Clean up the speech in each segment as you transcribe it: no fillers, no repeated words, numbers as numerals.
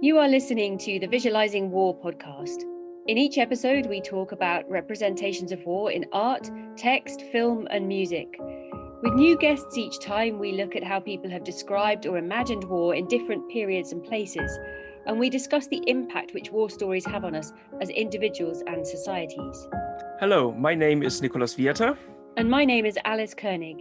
You are listening to the Visualising War podcast. In each episode, we talk about representations of war in art, text, film, and music. With new guests each time, we look at how people have described or imagined war in different periods and places, and we discuss the impact which war stories have on us as individuals and societies. Hello, my name is Nicolas. And my name is Alice Koenig.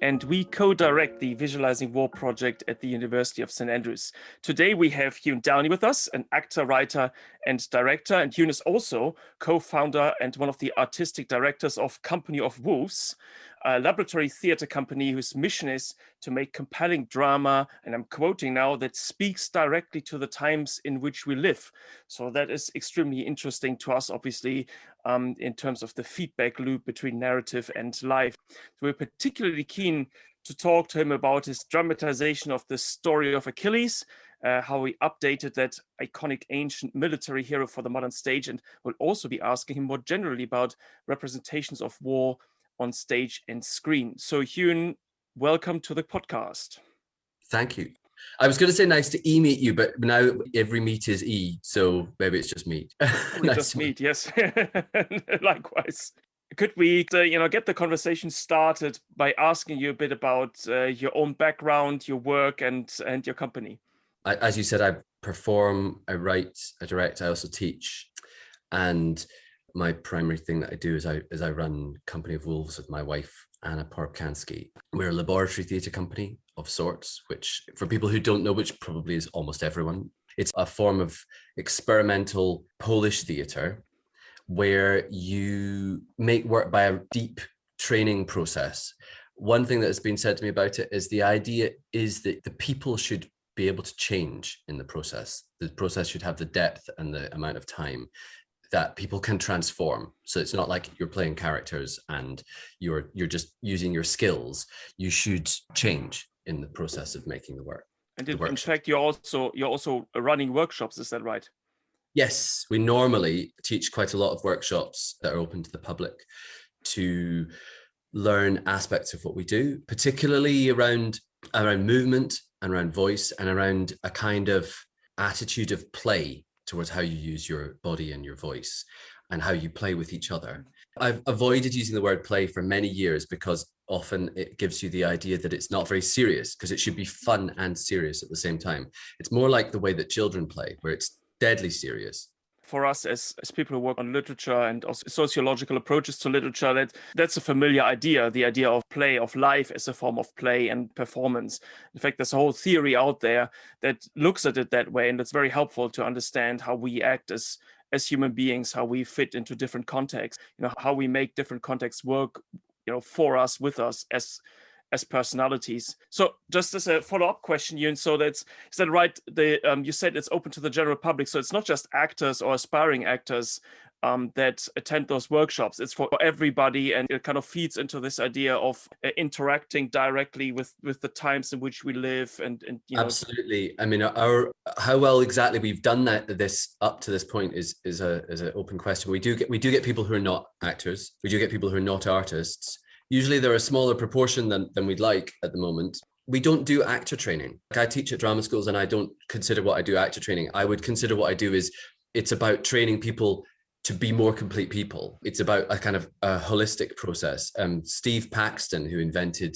And we co-direct the Visualizing War project at the University of St. Andrews. Today we have Ewan Downie with us, an actor, writer, and director. And Ewan is also co-founder and one of the artistic directors of Company of Wolves, a laboratory theater company whose mission is to make compelling drama, and I'm quoting now, that speaks directly to the times in which we live. So that is extremely interesting to us, obviously, in terms of the feedback loop between narrative and life. So we're particularly keen to talk to him about his dramatization of the story of Achilles, how he updated that iconic ancient military hero for the modern stage, and we'll also be asking him more generally about representations of war on stage and screen. So Ewan, welcome to the podcast. Thank you. I was going to say nice to e-meet you, but now every meet is e, so maybe it's just meet. Nice just meet, yes. Likewise. Could we, get the conversation started by asking you a bit about your own background, your work, and your company? As you said, I perform, I write, I direct, I also teach, and my primary thing that I do is I run Company of Wolves with my wife, Anna Porkansky. We're a laboratory theatre company of sorts, which for people who don't know, which probably is almost everyone, it's a form of experimental Polish theatre where you make work by a deep training process. One thing that has been said to me about it is the idea is that the people should be able to change in the process. The process should have the depth and the amount of time that people can transform. So it's not like you're playing characters and you're just using your skills. You should change in the process of making the work. And in fact, you're also running workshops, is that right? Yes, we normally teach quite a lot of workshops that are open to the public to learn aspects of what we do, particularly around movement and around voice and around a kind of attitude of play towards how you use your body and your voice and how you play with each other. I've avoided using the word play for many years because often it gives you the idea that it's not very serious, because it should be fun and serious at the same time. It's more like the way that children play, where it's deadly serious. For us as people who work on literature and also sociological approaches to literature, that's a familiar idea, the idea of play, of life as a form of play and performance. In fact, there's a whole theory out there that looks at it that way, and it's very helpful to understand how we act as human beings, how we fit into different contexts, how we make different contexts work, for us, with us as personalities. So just as a follow-up question, Ewan, so is that right? You said it's open to the general public, so it's not just actors or aspiring actors that attend those workshops. It's for everybody, and it kind of feeds into this idea of interacting directly with the times in which we live. And Absolutely. I mean, how well exactly we've done this up to this point is an open question. We do get people who are not actors. We do get people who are not artists. Usually they're a smaller proportion than we'd like at the moment. We don't do actor training. I teach at drama schools and I don't consider what I do actor training. I would consider what I do is it's about training people to be more complete people. It's about a kind of a holistic process. Steve Paxton, who invented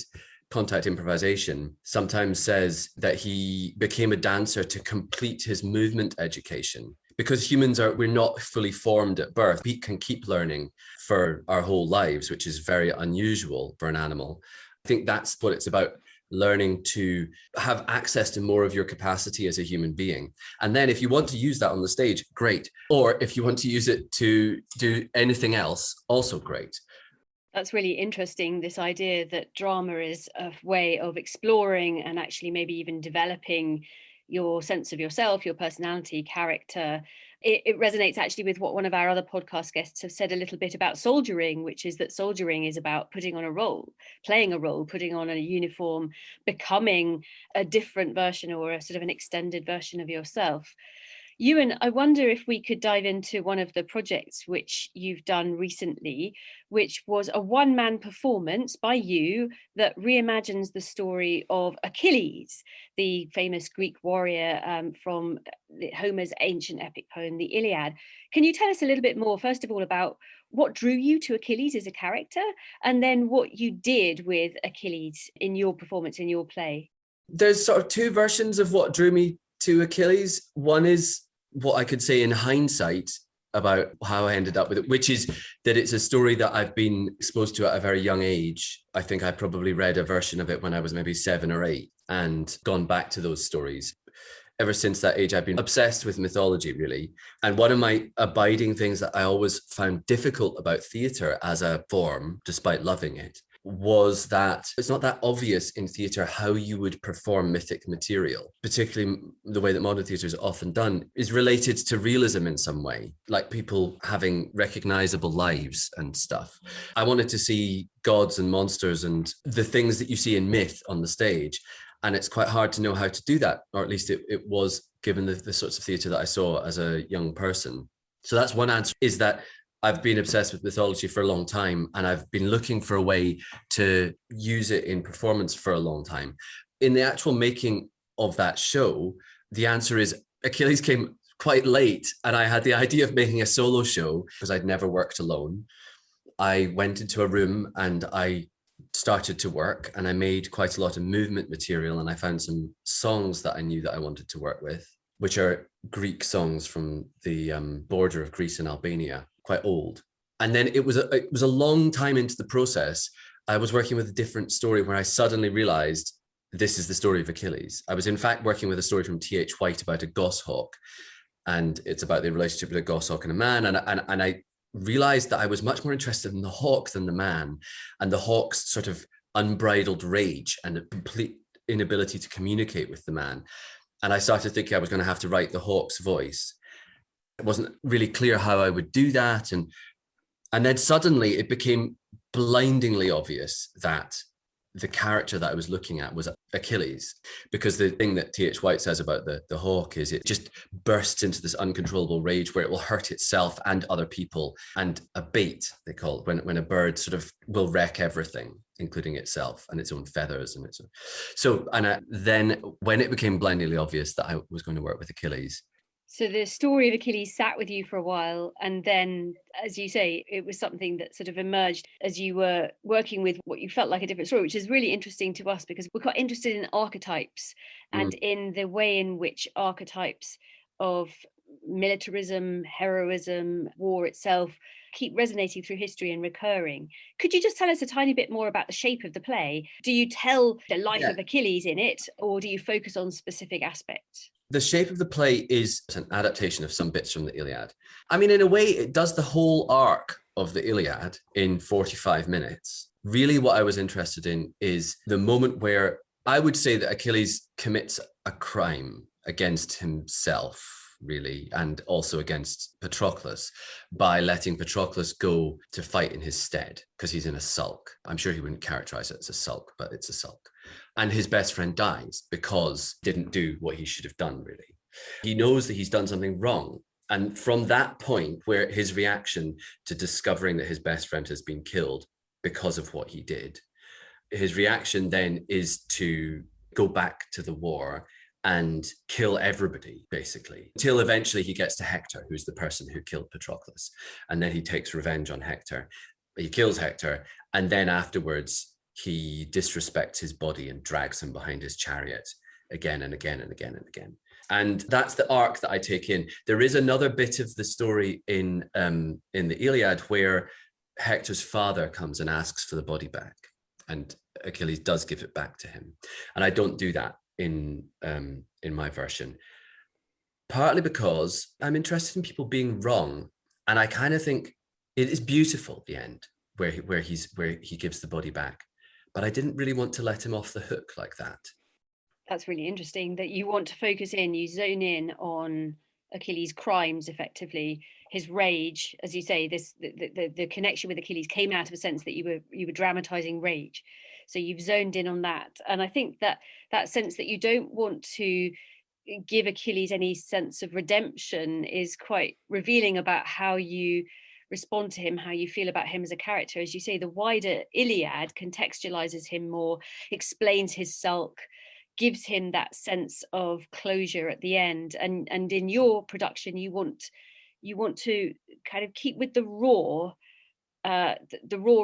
contact improvisation, sometimes says that he became a dancer to complete his movement education. Because we're not fully formed at birth. We can keep learning for our whole lives, which is very unusual for an animal. I think that's what it's about, learning to have access to more of your capacity as a human being. And then if you want to use that on the stage, great. Or if you want to use it to do anything else, also great. That's really interesting, this idea that drama is a way of exploring and actually maybe even developing your sense of yourself, your personality, character. It resonates actually with what one of our other podcast guests have said a little bit about soldiering, which is that soldiering is about putting on a role, playing a role, putting on a uniform, becoming a different version or a sort of an extended version of yourself. Ewan, I wonder if we could dive into one of the projects which you've done recently, which was a one-man performance by you that reimagines the story of Achilles, the famous Greek warrior from Homer's ancient epic poem, the Iliad. Can you tell us a little bit more, first of all, about what drew you to Achilles as a character, and then what you did with Achilles in your performance, in your play? There's sort of two versions of what drew me to Achilles. One is what I could say in hindsight about how I ended up with it, which is that it's a story that I've been exposed to at a very young age. I think I probably read a version of it when I was maybe 7 or 8 and gone back to those stories. Ever since that age, I've been obsessed with mythology, really. And one of my abiding things that I always found difficult about theatre as a form, despite loving it, was that it's not that obvious in theatre how you would perform mythic material, particularly the way that modern theatre is often done, is related to realism in some way, like people having recognizable lives and stuff. I wanted to see gods and monsters and the things that you see in myth on the stage. And it's quite hard to know how to do that, or at least it was, given the sorts of theatre that I saw as a young person. So that's one answer, is that I've been obsessed with mythology for a long time, and I've been looking for a way to use it in performance for a long time. In the actual making of that show, the answer is Achilles came quite late, and I had the idea of making a solo show because I'd never worked alone. I went into a room and I started to work, and I made quite a lot of movement material, and I found some songs that I knew that I wanted to work with, which are Greek songs from the border of Greece and Albania, quite old. And then it was a long time into the process. I was working with a different story where I suddenly realized this is the story of Achilles. I was in fact working with a story from T.H. White about a goshawk, and it's about the relationship between a goshawk and a man. And I realized that I was much more interested in the hawk than the man, and the hawk's sort of unbridled rage and a complete inability to communicate with the man. And I started thinking I was going to have to write the hawk's voice. It wasn't really clear how I would do that. And then suddenly it became blindingly obvious that the character that I was looking at was Achilles, because the thing that T.H. White says about the hawk is it just bursts into this uncontrollable rage where it will hurt itself and other people, and a bait, they call it, when a bird sort of will wreck everything, including itself and its own feathers. And its own. So, and then when it became blindingly obvious that I was going to work with Achilles. So the story of Achilles sat with you for a while, and then, as you say, it was something that sort of emerged as you were working with what you felt like a different story, which is really interesting to us because we're quite interested in archetypes and in the way in which archetypes of militarism, heroism, war itself keep resonating through history and recurring. Could you just tell us a tiny bit more about the shape of the play? Do you tell the life of Achilles in it, or do you focus on specific aspects? The shape of the play is an adaptation of some bits from the Iliad. I mean, in a way, it does the whole arc of the Iliad in 45 minutes. Really, what I was interested in is the moment where I would say that Achilles commits a crime against himself, really, and also against Patroclus by letting Patroclus go to fight in his stead because he's in a sulk. I'm sure he wouldn't characterize it as a sulk, but it's a sulk. And his best friend dies because he didn't do what he should have done, really. He knows that he's done something wrong. And from that point, where his reaction to discovering that his best friend has been killed because of what he did, his reaction then is to go back to the war and kill everybody, basically, until eventually he gets to Hector, who's the person who killed Patroclus. And then he takes revenge on Hector. He kills Hector. And then afterwards, he disrespects his body and drags him behind his chariot again and again and again and again. And that's the arc that I take in. There is another bit of the story in the Iliad where Hector's father comes and asks for the body back, and Achilles does give it back to him. And I don't do that in my version, partly because I'm interested in people being wrong, and I kind of think it is beautiful at the end where he gives the body back. But I didn't really want to let him off the hook like that. That's really interesting that you want to focus in, you zone in on Achilles' crimes, effectively, his rage, as you say. The connection with Achilles came out of a sense that you were dramatizing rage. So you've zoned in on that. And I think that sense that you don't want to give Achilles any sense of redemption is quite revealing about how you respond to him, how you feel about him as a character. As you say, the wider Iliad contextualizes him more, explains his sulk, gives him that sense of closure at the end. And in your production, you want to kind of keep with the raw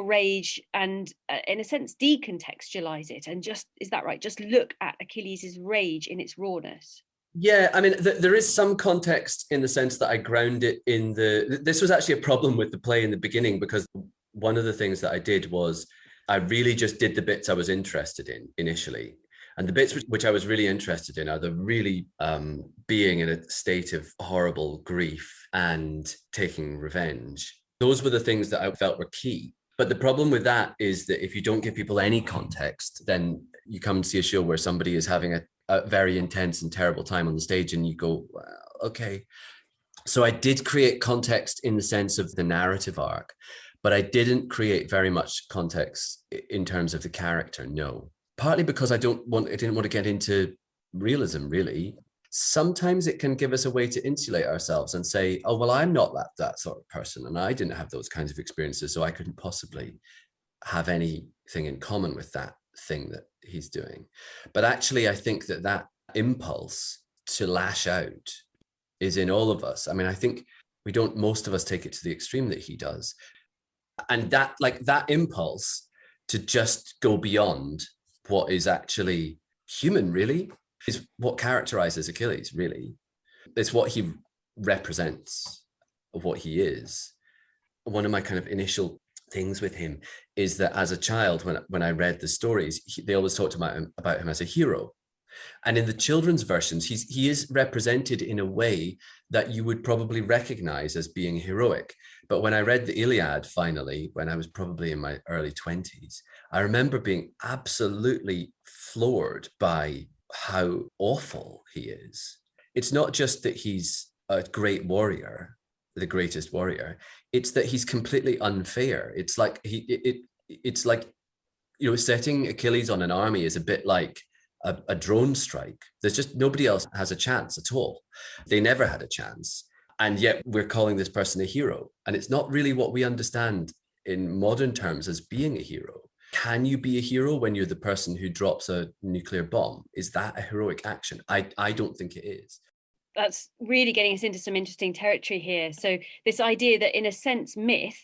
rage and in a sense decontextualize it, and just, is that right, just look at Achilles's rage in its rawness? Yeah, I mean, there is some context in the sense that I ground it in this was actually a problem with the play in the beginning, because one of the things that I did was I really just did the bits I was interested in initially. And the bits which I was really interested in are the really being in a state of horrible grief and taking revenge. Those were the things that I felt were key. But the problem with that is that if you don't give people any context, then you come and see a show where somebody is having a very intense and terrible time on the stage and you go, well, okay. So I did create context in the sense of the narrative arc, but I didn't create very much context in terms of the character, no. Partly because I didn't want to get into realism, really. Sometimes it can give us a way to insulate ourselves and say, oh, well, I'm not that sort of person, and I didn't have those kinds of experiences, so I couldn't possibly have anything in common with that thing that he's doing. But actually, I think that impulse to lash out is in all of us. I mean, I think most of us take it to the extreme that he does. And that impulse to just go beyond what is actually human, really, is what characterizes Achilles, really. It's what he represents, of what he is. One of my kind of initial things with him is that as a child, when I read the stories, they always talked about him as a hero. And in the children's versions, he is represented in a way that you would probably recognize as being heroic. But when I read the Iliad finally, when I was probably in my early 20s, I remember being absolutely floored by how awful he is. It's not just that he's a great warrior, the greatest warrior, it's that he's completely unfair. It's like it's like, you know, setting Achilles on an army is a bit like a drone strike. There's just nobody else has a chance at all. They never had a chance. And yet we're calling this person a hero. And it's not really what we understand in modern terms as being a hero. Can you be a hero when you're the person who drops a nuclear bomb? Is that a heroic action? I don't think it is. That's really getting us into some interesting territory here. So this idea that, in a sense, myth,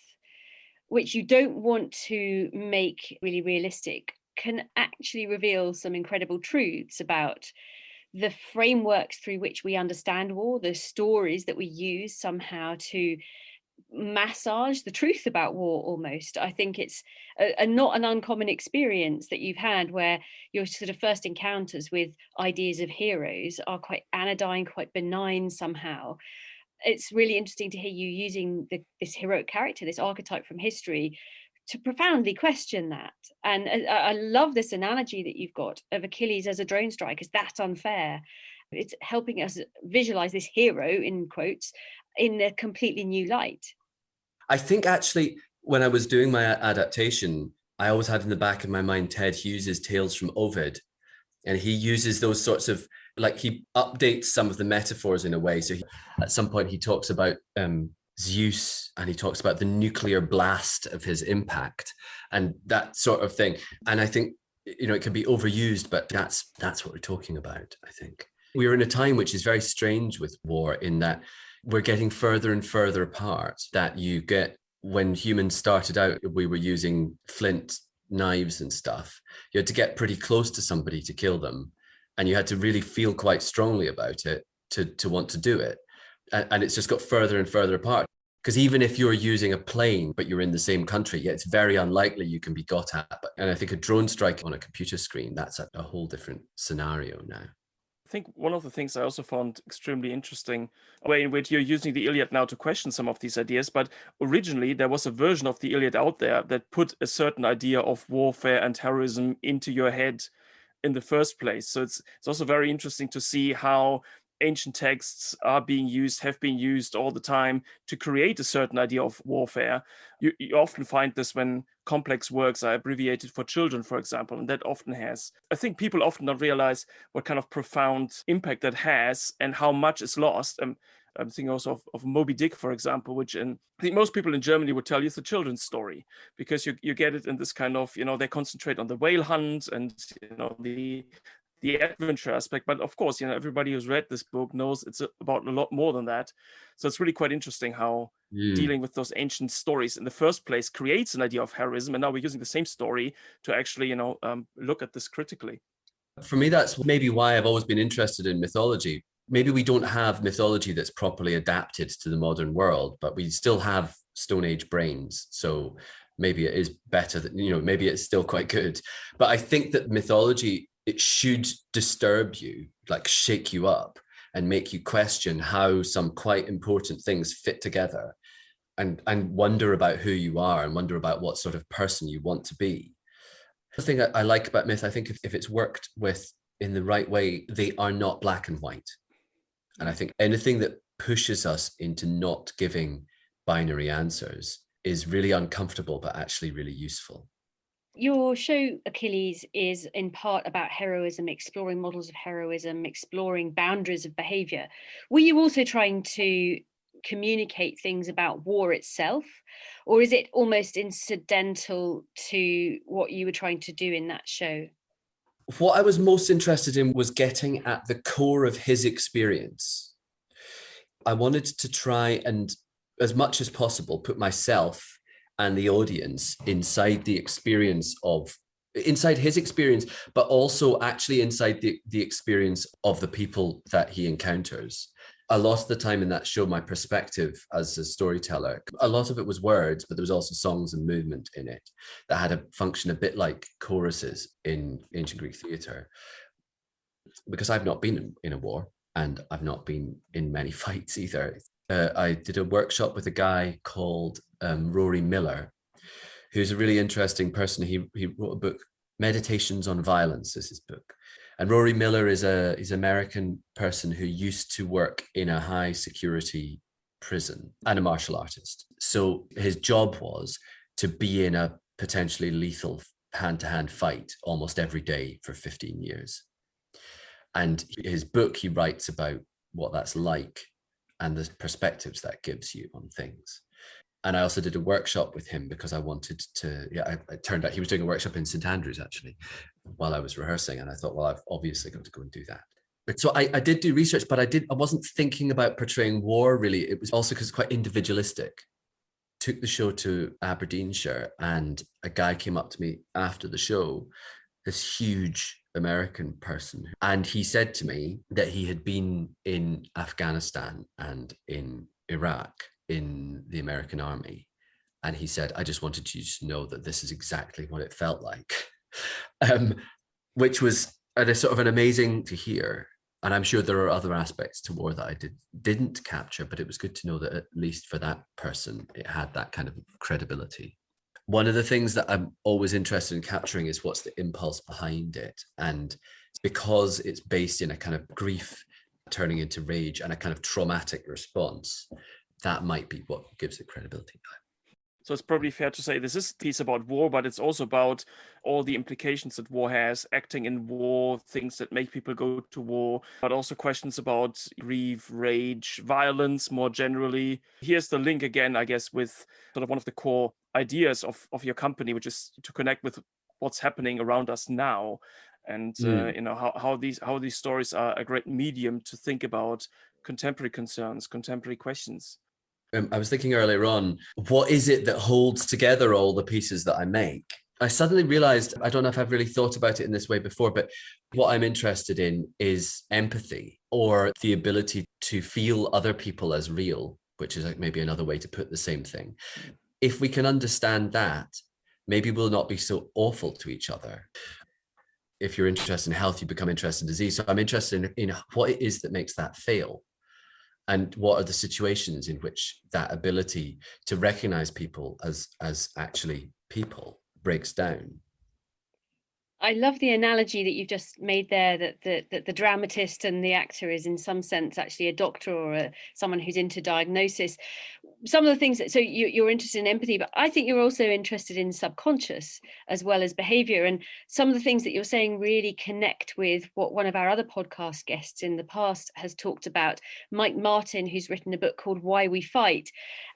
which you don't want to make really realistic, can actually reveal some incredible truths about the frameworks through which we understand war, the stories that we use somehow to massage the truth about war almost. I think it's a not an uncommon experience that you've had, where your sort of first encounters with ideas of heroes are quite anodyne, quite benign somehow. It's really interesting to hear you using this heroic character, this archetype from history, to profoundly question that. And I love this analogy that you've got of Achilles as a drone strike, because that's unfair. It's helping us visualize this hero, in quotes, in a completely new light. I think actually, when I was doing my adaptation, I always had in the back of my mind Ted Hughes's Tales from Ovid. And he uses those sorts of, like, he updates some of the metaphors in a way. So at some point he talks about Zeus, and he talks about the nuclear blast of his impact and that sort of thing. And I think, you know, it can be overused, but that's what we're talking about, I think. We're in a time which is very strange with war, in that we're getting further and further apart. That you get, when humans started out, we were using flint knives and stuff. You had to get pretty close to somebody to kill them, and you had to really feel quite strongly about it to want to do it. And it's just got further and further apart, because even if you're using a plane but you're in the same country, yeah, it's very unlikely you can be got at. And I think a drone strike on a computer screen, that's a whole different scenario now. I think one of the things I also found extremely interesting, a way in which you're using the Iliad now to question some of these ideas, but originally there was a version of the Iliad out there that put a certain idea of warfare and heroism into your head in the first place. So it's also very interesting to see how ancient texts are being used, have been used all the time to create a certain idea of warfare. You often find this when complex works are abbreviated for children, for example, and that often has, I think people often don't realize what kind of profound impact that has and how much is lost. I'm thinking also of Moby Dick, for example, which I think most people in Germany would tell you it's a children's story, because you get it in this kind of, they concentrate on the whale hunt and, the adventure aspect. But of course, everybody who's read this book knows it's about a lot more than that. So it's really quite interesting how dealing with those ancient stories in the first place creates an idea of heroism. And now we're using the same story to actually, look at this critically. For me, that's maybe why I've always been interested in mythology. Maybe we don't have mythology that's properly adapted to the modern world, but we still have Stone Age brains. So maybe it is better that, maybe it's still quite good. But I think that mythology, it should disturb you, like shake you up and make you question how some quite important things fit together, and wonder about who you are and wonder about what sort of person you want to be. The thing I like about myth, I think if it's worked with in the right way, they are not black and white. And I think anything that pushes us into not giving binary answers is really uncomfortable, but actually really useful. Your show, Achilles, is in part about heroism, exploring models of heroism, exploring boundaries of behavior. Were you also trying to communicate things about war itself, or is it almost incidental to what you were trying to do in that show? What I was most interested in was getting at the core of his experience. I wanted to try and, as much as possible, put myself and the audience inside his experience, but also actually inside the experience of the people that he encounters. A lot of the time in that show, my perspective as a storyteller, a lot of it was words, but there was also songs and movement in it that had a function a bit like choruses in ancient Greek theatre. Because I've not been in a war, and I've not been in many fights either. I did a workshop with a guy called Rory Miller, who's a really interesting person. He wrote a book, Meditations on Violence is his book. And Rory Miller is an American person who used to work in a high security prison and a martial artist. So his job was to be in a potentially lethal hand-to-hand fight almost every day for 15 years. And his book, he writes about what that's like and the perspectives that gives you on things. And I also did a workshop with him because I wanted to, it turned out he was doing a workshop in St. Andrews actually while I was rehearsing. And I thought, well, I've obviously got to go and do that. But so I did do research, but I wasn't thinking about portraying war really. It was also because it's quite individualistic. Took the show to Aberdeenshire, and a guy came up to me after the show, this huge American person, and he said to me that he had been in Afghanistan and in Iraq in the American army. And he said, I just wanted you to know that this is exactly what it felt like, which was a sort of an amazing to hear. And I'm sure there are other aspects to war that I didn't capture, but it was good to know that at least for that person, it had that kind of credibility. One of the things that I'm always interested in capturing is what's the impulse behind it. And because it's based in a kind of grief turning into rage and a kind of traumatic response, that might be what gives it credibility. So it's probably fair to say this is a piece about war, but it's also about all the implications that war has, acting in war, things that make people go to war, but also questions about grief, rage, violence more generally. Here's the link again, I guess, with sort of one of the core ideas of your company, which is to connect with what's happening around us now. And how these stories are a great medium to think about contemporary concerns, contemporary questions. I was thinking earlier on, what is it that holds together all the pieces that I make? I suddenly realized, I don't know if I've really thought about it in this way before, but what I'm interested in is empathy, or the ability to feel other people as real, which is like maybe another way to put the same thing. If we can understand that, maybe we'll not be so awful to each other. If you're interested in health, you become interested in disease. So I'm interested in what it is that makes that fail. And what are the situations in which that ability to recognize people as actually people breaks down? I love the analogy that you've just made there, that the dramatist and the actor is in some sense actually a doctor or someone who's into diagnosis. Some of the things so you're interested in empathy, but I think you're also interested in subconscious as well as behavior. And some of the things that you're saying really connect with what one of our other podcast guests in the past has talked about, Mike Martin, who's written a book called Why We Fight.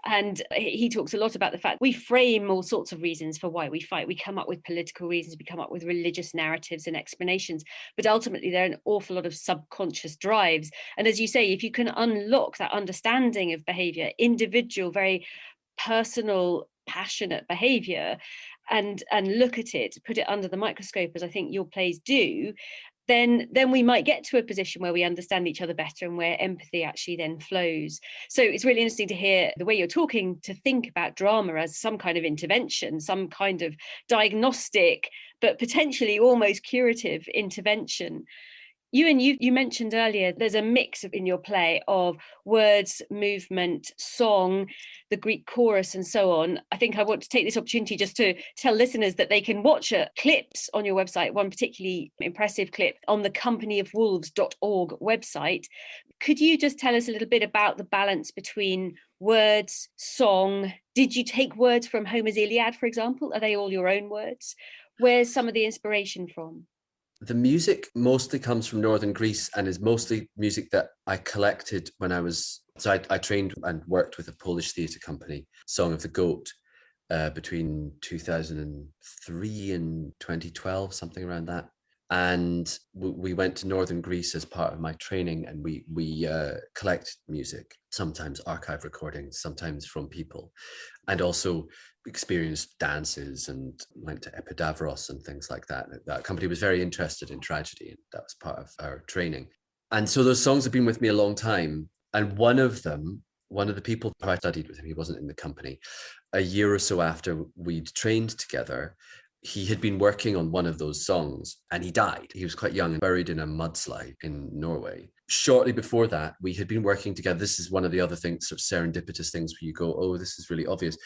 And he talks a lot about the fact we frame all sorts of reasons for why we fight. We come up with political reasons, we come up with religious narratives and explanations, but ultimately there are an awful lot of subconscious drives. And as you say, if you can unlock that understanding of behavior, individual, very personal, passionate behavior, and look at it, put it under the microscope, as I think your plays do, then we might get to a position where we understand each other better and where empathy actually then flows. So it's really interesting to hear the way you're talking, to think about drama as some kind of intervention, some kind of diagnostic, but potentially almost curative intervention. You mentioned earlier, there's a mix in your play of words, movement, song, the Greek chorus, and so on. I think I want to take this opportunity just to tell listeners that they can watch clips on your website, one particularly impressive clip on the companyofwolves.org website. Could you just tell us a little bit about the balance between words, song? Did you take words from Homer's Iliad, for example? Are they all your own words? Where's some of the inspiration from? The music mostly comes from Northern Greece and is mostly music that I collected when I was, I trained and worked with a Polish theatre company, Song of the Goat, between 2003 and 2012, something around that. And we went to Northern Greece as part of my training, and we collect music, sometimes archive recordings, sometimes from people, and also experienced dances and went to Epidavros and things like that. That company was very interested in tragedy, and that was part of our training. And so those songs have been with me a long time. And one of the people who I studied with him, he wasn't in the company, a year or so after we'd trained together, he had been working on one of those songs and he died. He was quite young and buried in a mudslide in Norway. Shortly before that, we had been working together. This is one of the other things, sort of serendipitous things where you go, oh, this is really obvious.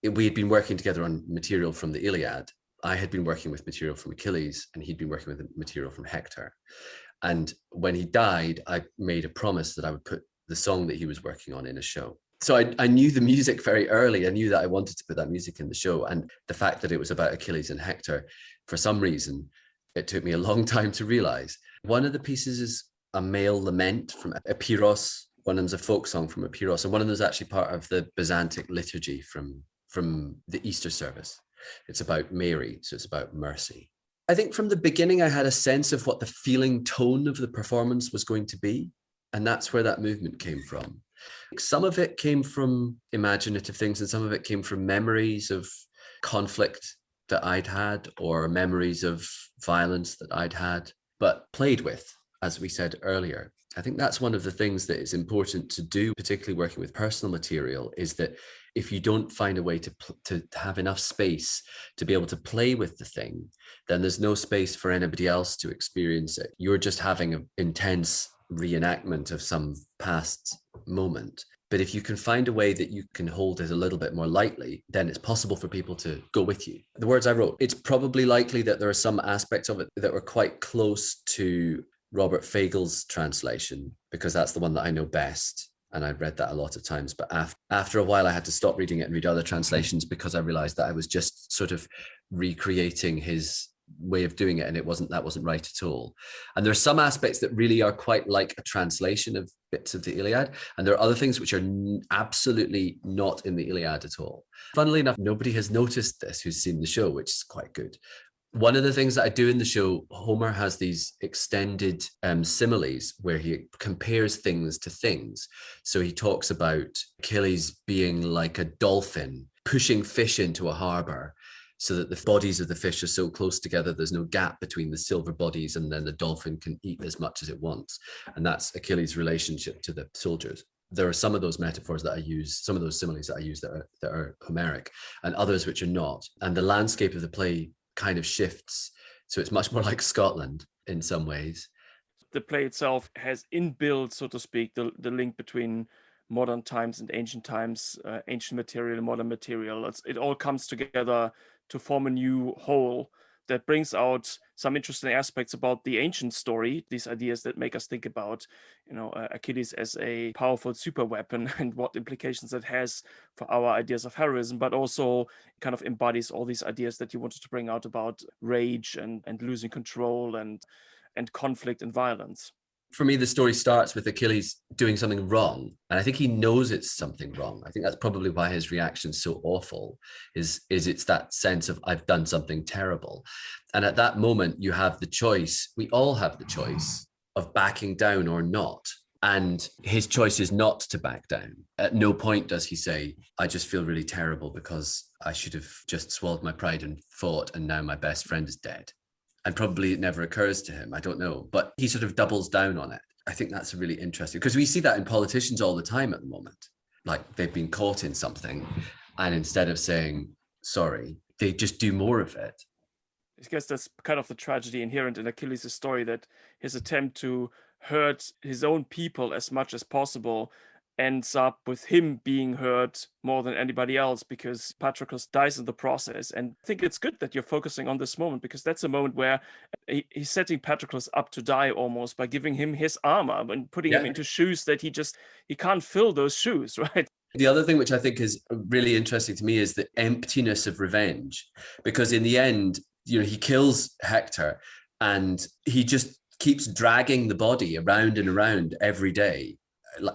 We had been working together on material from the Iliad. I had been working with material from Achilles and he'd been working with material from Hector. And when he died, I made a promise that I would put the song that he was working on in a show. So I knew the music very early. I knew that I wanted to put that music in the show. And the fact that it was about Achilles and Hector, for some reason, it took me a long time to realize. One of the pieces is a male lament from Epiros. One of them's a folk song from Epiros. And one of them is actually part of the Byzantic liturgy from the Easter service. It's about Mary, so it's about mercy. I think from the beginning, I had a sense of what the feeling tone of the performance was going to be. And that's where that movement came from. Some of it came from imaginative things and some of it came from memories of conflict that I'd had or memories of violence that I'd had, but played with, as we said earlier. I think that's one of the things that is important to do, particularly working with personal material, is that if you don't find a way to have enough space to be able to play with the thing, then there's no space for anybody else to experience it. You're just having an intense reenactment of some past moment. But if you can find a way that you can hold it a little bit more lightly, then it's possible for people to go with you. The words I wrote, it's probably likely that there are some aspects of it that were quite close to Robert Fagel's translation, because that's the one that I know best. And I read that a lot of times. But after a while, I had to stop reading it and read other translations because I realized that I was just sort of recreating his way of doing it, and that wasn't right at all. And there are some aspects that really are quite like a translation of bits of the Iliad, and there are other things which are absolutely not in the Iliad at all. Funnily enough, nobody has noticed this who's seen the show, which is quite good. One of the things that I do in the show, Homer has these extended similes where he compares things to things. So he talks about Achilles being like a dolphin pushing fish into a harbor, so that the bodies of the fish are so close together, there's no gap between the silver bodies, and then the dolphin can eat as much as it wants. And that's Achilles' relationship to the soldiers. There are some of those metaphors that I use, some of those similes that I use that are Homeric, and others which are not. And the landscape of the play kind of shifts. So it's much more like Scotland in some ways. The play itself has inbuilt, so to speak, the link between modern times and ancient times, ancient material and modern material. It all comes together to form a new whole that brings out some interesting aspects about the ancient story, these ideas that make us think about, Achilles as a powerful super weapon and what implications that has for our ideas of heroism, but also kind of embodies all these ideas that you wanted to bring out about rage and losing control and conflict and violence. For me, the story starts with Achilles doing something wrong. And I think he knows it's something wrong. I think that's probably why his reaction's so awful, is it's that sense of, I've done something terrible. And at that moment, you have the choice. We all have the choice of backing down or not. And his choice is not to back down. At no point does he say, I just feel really terrible because I should have just swallowed my pride and fought, and now my best friend is dead. And probably it never occurs to him, I don't know, but he sort of doubles down on it. I think that's really interesting, because we see that in politicians all the time at the moment. Like, they've been caught in something, and instead of saying sorry, they just do more of it. I guess that's kind of the tragedy inherent in Achilles' story, that his attempt to hurt his own people as much as possible ends up with him being hurt more than anybody else, because Patroclus dies in the process. And I think it's good that you're focusing on this moment, because that's a moment where he's setting Patroclus up to die almost by giving him his armor and putting him into shoes that he can't fill those shoes, right? The other thing which I think is really interesting to me is the emptiness of revenge, because in the end, he kills Hector and he just keeps dragging the body around and around every day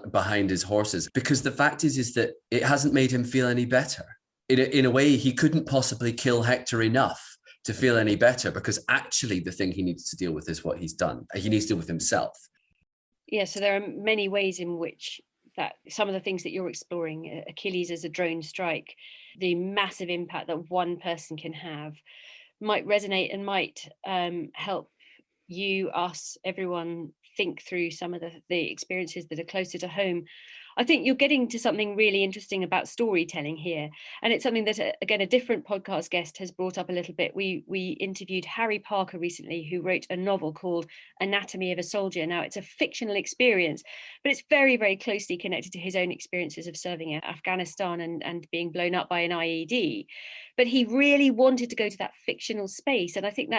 behind his horses, because the fact is that it hasn't made him feel any better. In a way, he couldn't possibly kill Hector enough to feel any better, because actually the thing he needs to deal with is what he's done. He needs to deal with himself. Yeah, so there are many ways in which that some of the things that you're exploring, Achilles as a drone strike, the massive impact that one person can have, might resonate and might help you, us, everyone think through some of the experiences that are closer to home. I think you're getting to something really interesting about storytelling here. And it's something that, again, a different podcast guest has brought up a little bit. We interviewed Harry Parker recently, who wrote a novel called Anatomy of a Soldier. Now, it's a fictional experience, but it's very, very closely connected to his own experiences of serving in Afghanistan and being blown up by an IED. But he really wanted to go to that fictional space. And I think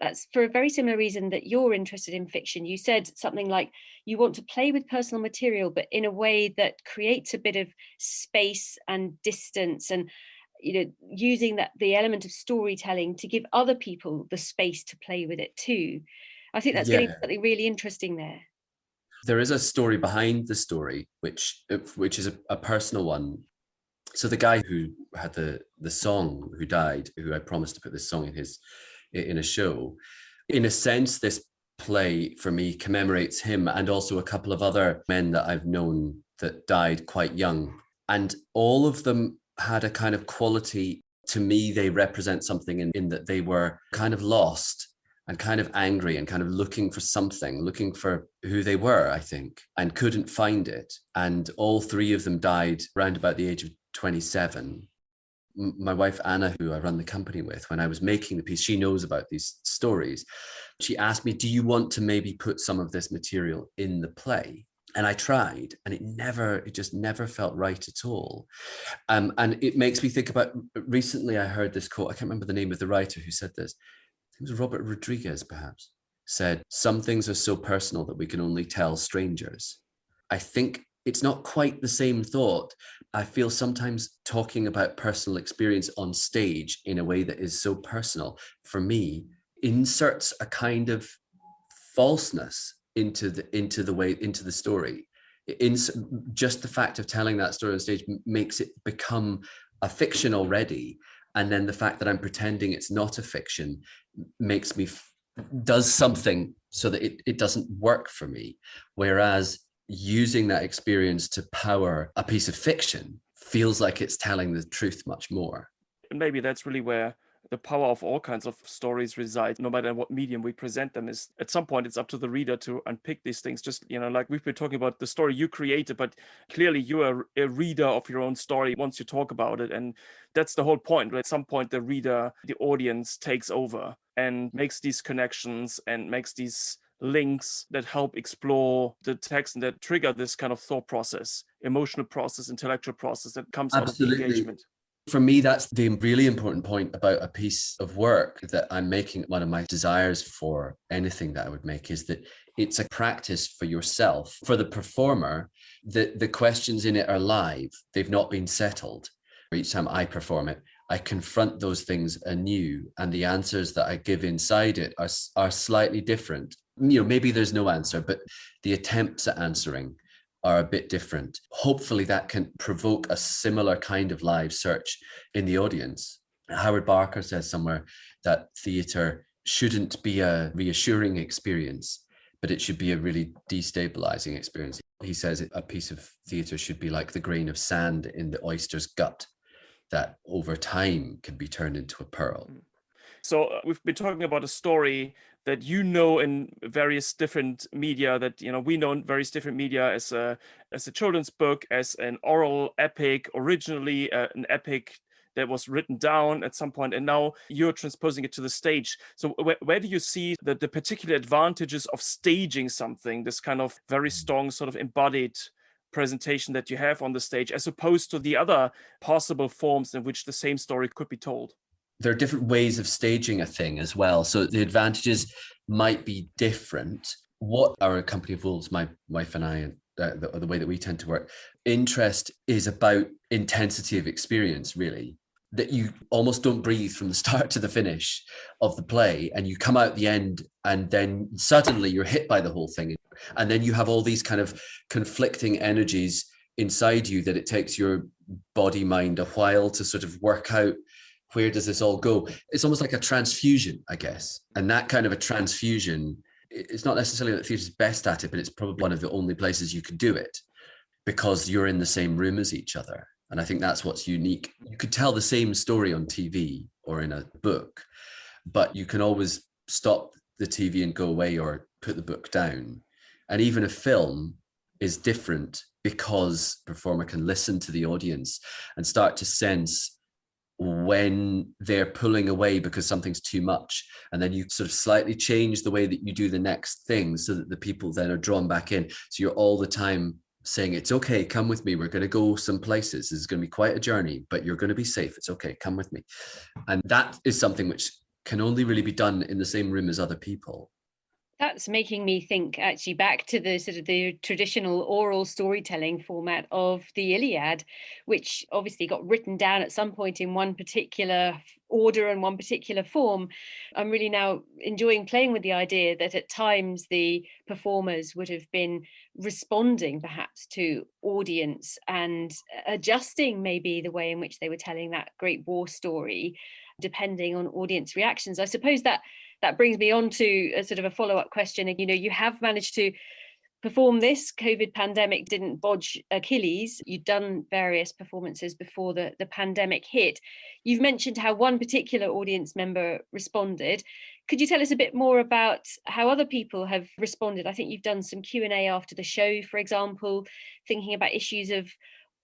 that's for a very similar reason that you're interested in fiction. You said something like you want to play with personal material, but in a way that creates a bit of space and distance, and using the element of storytelling to give other people the space to play with it too. I think that's getting something really interesting there. There is a story behind the story, which is a personal one. So the guy who had the song, who died, who I promised to put this song in a show, in a sense, this play for me commemorates him and also a couple of other men that I've known that died quite young. And all of them had a kind of quality. To me, they represent something in that they were kind of lost and kind of angry and kind of looking for something, looking for who they were, I think, and couldn't find it. And all three of them died around about the age of 27. My wife, Anna, who I run the company with, when I was making the piece, she knows about these stories. She asked me, do you want to maybe put some of this material in the play? And I tried, and it just never felt right at all. And it makes me think about, recently I heard this quote, I can't remember the name of the writer who said this. I think it was Robert Rodriguez, perhaps, said, some things are so personal that we can only tell strangers. I think it's not quite the same thought. I feel sometimes talking about personal experience on stage in a way that is so personal, for me, inserts a kind of falseness into the story. Just the fact of telling that story on stage makes it become a fiction already. And then the fact that I'm pretending it's not a fiction makes me does something so that it doesn't work for me. Whereas using that experience to power a piece of fiction feels like it's telling the truth much more. And maybe that's really where the power of all kinds of stories reside, no matter what medium we present them. Is at some point it's up to the reader to unpick these things. Just, like we've been talking about the story you created, but clearly you are a reader of your own story once you talk about it. And that's the whole point. At some point, the reader, the audience takes over and makes these connections and makes these links that help explore the text and that trigger this kind of thought process, emotional process, intellectual process that comes out of the engagement. For me, that's the really important point about a piece of work that I'm making. One of my desires for anything that I would make is that it's a practice for yourself. For the performer, the questions in it are live. They've not been settled. Each time I perform it, I confront those things anew, and the answers that I give inside it are slightly different. Maybe there's no answer, but the attempts at answering are a bit different. Hopefully that can provoke a similar kind of live search in the audience. Howard Barker says somewhere that theatre shouldn't be a reassuring experience, but it should be a really destabilizing experience. He says a piece of theatre should be like the grain of sand in the oyster's gut that over time can be turned into a pearl. So we've been talking about a story that in various different media, that we know in various different media as a children's book, as an oral epic, originally an epic that was written down at some point, and now you're transposing it to the stage. So where do you see the particular advantages of staging something, this kind of very strong sort of embodied presentation that you have on the stage, as opposed to the other possible forms in which the same story could be told? There are different ways of staging a thing as well. So the advantages might be different. What our Company of Wolves, my wife and I, the way that we tend to work, interest is about intensity of experience, really. That you almost don't breathe from the start to the finish of the play, and you come out the end and then suddenly you're hit by the whole thing. And then you have all these kind of conflicting energies inside you that it takes your body, mind a while to sort of work out, where does this all go? It's almost like a transfusion, I guess. And that kind of a transfusion, it's not necessarily that theatre's best at it, but it's probably one of the only places you can do it because you're in the same room as each other. And I think that's what's unique. You could tell the same story on TV or in a book, but you can always stop the TV and go away or put the book down. And even a film is different because the performer can listen to the audience and start to sense when they're pulling away because something's too much. And then you sort of slightly change the way that you do the next thing so that the people then are drawn back in. So you're all the time saying, it's okay, come with me. We're going to go some places. This is going to be quite a journey, but you're going to be safe. It's okay, come with me. And that is something which can only really be done in the same room as other people. That's making me think actually back to the sort of the traditional oral storytelling format of the Iliad, which obviously got written down at some point in one particular order and one particular form. I'm really now enjoying playing with the idea that at times the performers would have been responding perhaps to audience and adjusting maybe the way in which they were telling that great war story, depending on audience reactions. I suppose that brings me on to a sort of a follow-up question. You have managed to perform this. COVID pandemic didn't bodge Achilles. You'd done various performances before the pandemic hit. You've mentioned how one particular audience member responded. Could you tell us a bit more about how other people have responded? I think you've done some Q&A after the show, for example, thinking about issues of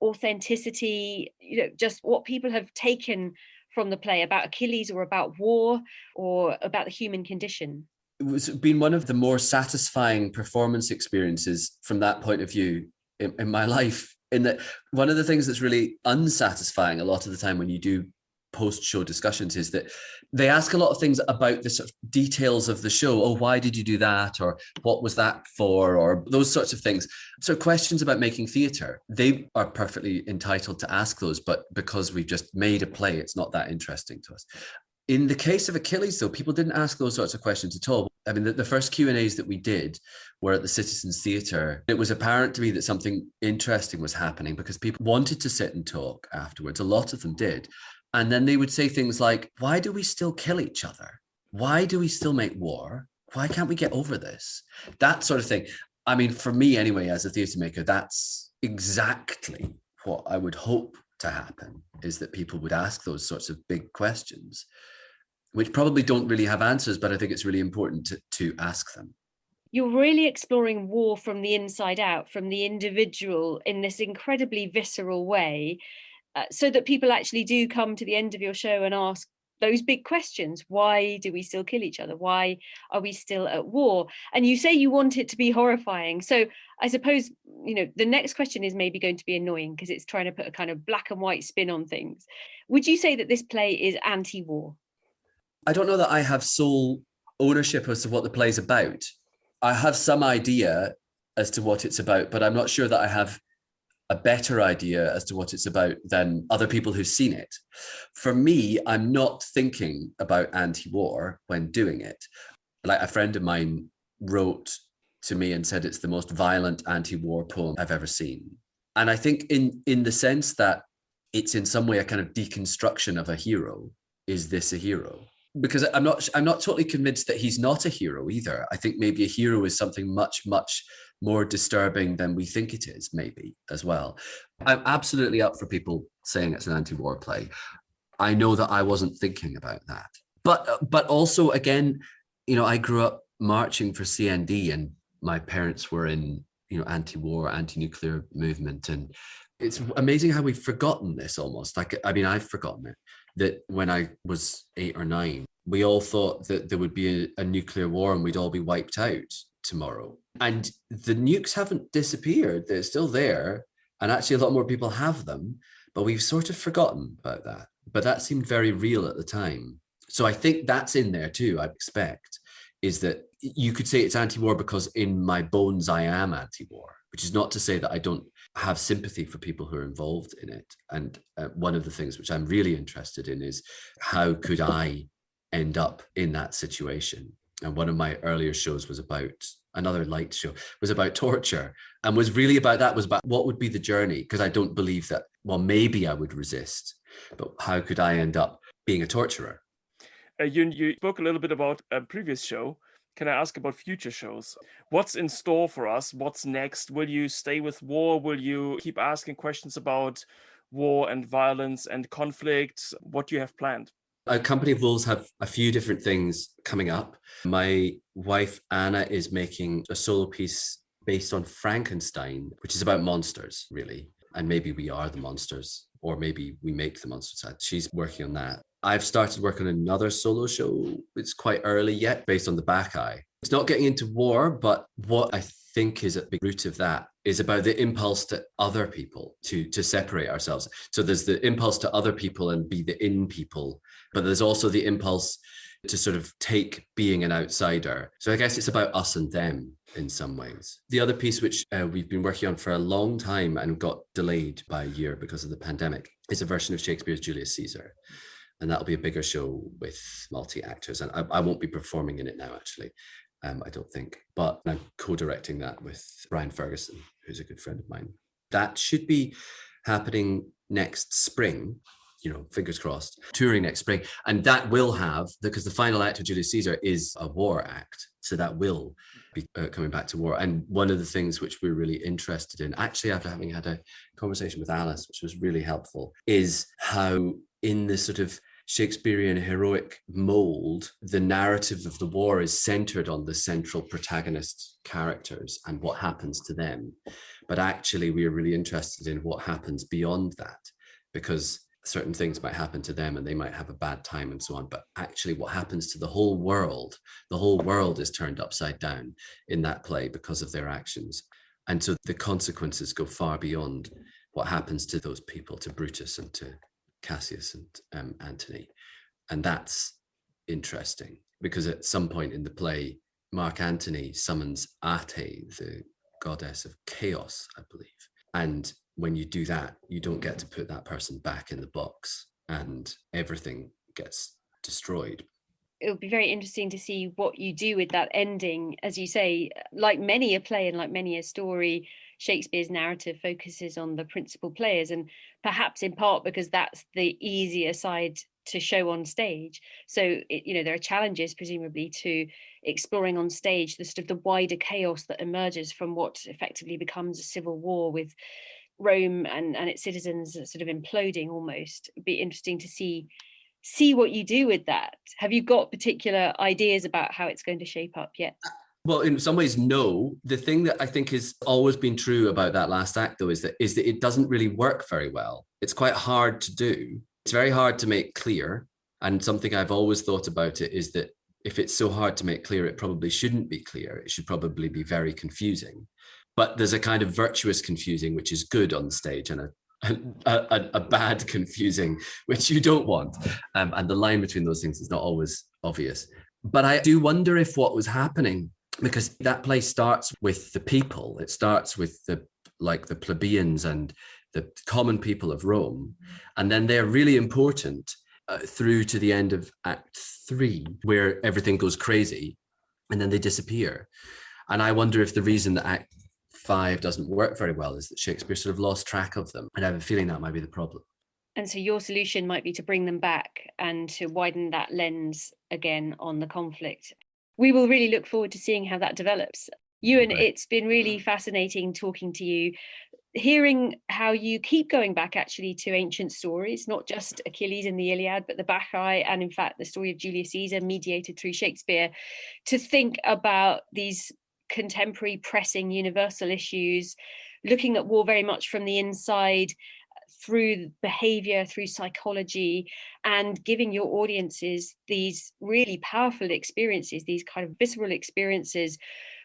authenticity, just what people have taken from the play about Achilles or about war or about the human condition. It's been one of the more satisfying performance experiences from that point of view in my life. In that, one of the things that's really unsatisfying a lot of the time when you do post-show discussions is that they ask a lot of things about the sort of details of the show. Oh, why did you do that? Or what was that for? Or those sorts of things. So questions about making theatre, they are perfectly entitled to ask those, but because we've just made a play, it's not that interesting to us. In the case of Achilles, though, people didn't ask those sorts of questions at all. I mean, the first Q&As that we did were at the Citizens Theatre. It was apparent to me that something interesting was happening because people wanted to sit and talk afterwards. A lot of them did. And then they would say things like, why do we still kill each other? Why do we still make war? Why can't we get over this? That sort of thing. I mean, for me anyway, as a theatre maker, that's exactly what I would hope to happen, is that people would ask those sorts of big questions, which probably don't really have answers, but I think it's really important to ask them. You're really exploring war from the inside out, from the individual in this incredibly visceral way. So that people actually do come to the end of your show and ask those big questions. Why do we still kill each other? Why are we still at war? And you say you want it to be horrifying. So I suppose, the next question is maybe going to be annoying because it's trying to put a kind of black and white spin on things. Would you say that this play is anti-war? I don't know that I have sole ownership as to what the play's about. I have some idea as to what it's about, but I'm not sure that I have a better idea as to what it's about than other people who've seen it. For me, I'm not thinking about anti-war when doing it. Like a friend of mine wrote to me and said it's the most violent anti-war poem I've ever seen. And I think in the sense that it's in some way a kind of deconstruction of a hero. Is this a hero? Because I'm not totally convinced that he's not a hero either. I think maybe a hero is something much, much more disturbing than we think it is, maybe, as well. I'm absolutely up for people saying it's an anti-war play. I know that I wasn't thinking about that. But also, again, I grew up marching for CND and my parents were in, anti-war, anti-nuclear movement. And it's amazing how we've forgotten this almost. I've forgotten it. That when I was 8 or 9, we all thought that there would be a nuclear war and we'd all be wiped out tomorrow. And the nukes haven't disappeared. They're still there. And actually a lot more people have them, but we've sort of forgotten about that. But that seemed very real at the time. So I think that's in there too, I expect, is that you could say it's anti-war because in my bones I am anti-war, which is not to say that I don't have sympathy for people who are involved in it. And one of the things which I'm really interested in is how could I end up in that situation? And one of my earlier shows was about, another light show, was about torture and was about what would be the journey? Because I don't believe that, well, maybe I would resist, but how could I end up being a torturer? You spoke a little bit about a previous show. Can I ask about future shows? What's in store for us? What's next? Will you stay with war? Will you keep asking questions about war and violence and conflict? What do you have planned? Our Company of Wolves have a few different things coming up. My wife, Anna, is making a solo piece based on Frankenstein, which is about monsters, really. And maybe we are the monsters, or maybe we make the monsters. She's working on that. I've started working on another solo show. It's quite early yet, based on the back eye. It's not getting into war, but what I think is at the root of that is about the impulse to other people, to separate ourselves. So there's the impulse to other people and be the in people, but there's also the impulse to sort of take being an outsider. So I guess it's about us and them in some ways. The other piece, which we've been working on for a long time and got delayed by a year because of the pandemic, is a version of Shakespeare's Julius Caesar. And that'll be a bigger show with multi-actors. And I won't be performing in it now, actually, I don't think. But I'm co-directing that with Brian Ferguson, who's a good friend of mine. That should be happening next spring, fingers crossed, touring next spring. And that will have, because the final act of Julius Caesar is a war act. So that will be coming back to war. And one of the things which we're really interested in, actually after having had a conversation with Alice, which was really helpful, is how in this sort of Shakespearean heroic mold, the narrative of the war is centered on the central protagonist characters and what happens to them. But actually, we are really interested in what happens beyond that, because certain things might happen to them and they might have a bad time and so on. But actually, what happens to the whole world is turned upside down in that play because of their actions. And so the consequences go far beyond what happens to those people, to Brutus and to Cassius and Antony. And that's interesting because at some point in the play, Mark Antony summons Ate, the goddess of chaos, I believe. And when you do that, you don't get to put that person back in the box and everything gets destroyed. It would be very interesting to see what you do with that ending. As you say, like many a play and like many a story, Shakespeare's narrative focuses on the principal players, and perhaps in part because that's the easier side to show on stage. So, there are challenges presumably to exploring on stage the sort of the wider chaos that emerges from what effectively becomes a civil war with Rome and its citizens sort of imploding almost. It'd be interesting to see what you do with that. Have you got particular ideas about how it's going to shape up yet? Well, in some ways, no. The thing that I think has always been true about that last act, though, is that it doesn't really work very well. It's quite hard to do. It's very hard to make clear. And something I've always thought about it is that if it's so hard to make clear, it probably shouldn't be clear. It should probably be very confusing. But there's a kind of virtuous confusing, which is good on stage, and a bad confusing, which you don't want. And the line between those things is not always obvious. But I do wonder if what was happening, because that play starts with the people, it starts with the plebeians and the common people of Rome, and then they're really important through to the end of Act 3, where everything goes crazy, and then they disappear. And I wonder if the reason that Act 5 doesn't work very well is that Shakespeare sort of lost track of them, and I have a feeling that might be the problem. And so your solution might be to bring them back and to widen that lens again on the conflict. We will really look forward to seeing how that develops. Ewan, it's been really fascinating talking to you, hearing how you keep going back actually to ancient stories, not just Achilles and the Iliad, but the Bacchae, and in fact the story of Julius Caesar mediated through Shakespeare, to think about these contemporary pressing universal issues, looking at war very much from the inside, through behavior, through psychology, and giving your audiences these really powerful experiences, these kind of visceral experiences,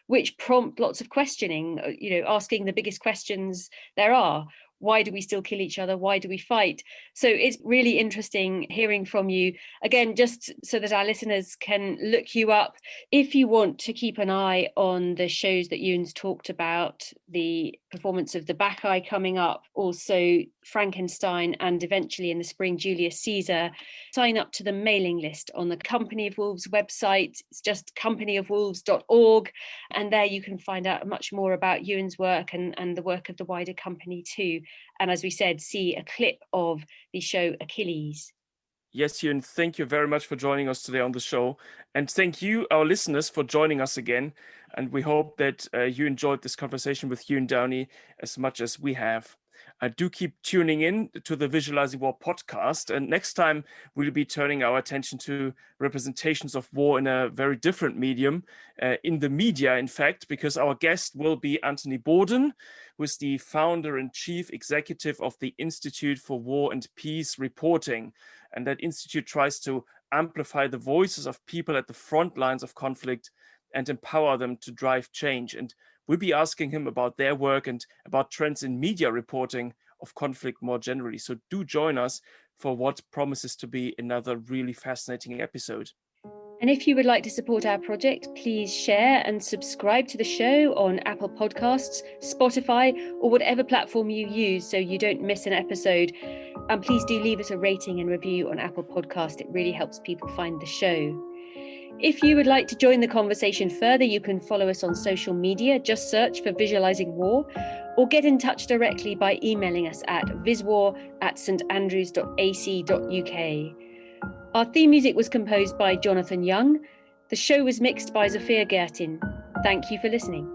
which prompt lots of questioning, asking the biggest questions there are. Why do we still kill each other? Why do we fight? So it's really interesting hearing from you. Again, just so that our listeners can look you up, if you want to keep an eye on the shows that Ewan's talked about, the performance of the Bacchae coming up, also Frankenstein, and eventually in the spring, Julius Caesar, sign up to the mailing list on the Company of Wolves website. It's just companyofwolves.org. And there you can find out much more about Ewan's work and the work of the wider company too. And as we said, see a clip of the show Achilles. Yes, Ewan, thank you very much for joining us today on the show. And thank you, our listeners, for joining us again. And we hope that you enjoyed this conversation with Ewan Downie as much as we have. Do keep tuning in to the Visualizing War podcast. And next time, we'll be turning our attention to representations of war in a very different medium, in the media, in fact, because our guest will be Anthony Borden, who is the founder and chief executive of the Institute for War and Peace Reporting. And that institute tries to amplify the voices of people at the front lines of conflict and empower them to drive change. And we'll be asking him about their work and about trends in media reporting of conflict more generally. So do join us for what promises to be another really fascinating episode. And if you would like to support our project, please share and subscribe to the show on Apple Podcasts, Spotify, or whatever platform you use so you don't miss an episode. And please do leave us a rating and review on Apple Podcast. It really helps people find the show. If you would like to join the conversation further, you can follow us on social media. Just search for Visualizing War, or get in touch directly by emailing us at viswar@standrews.ac.uk. Our theme music was composed by Jonathan Young. The show was mixed by Zofia Gertin. Thank you for listening.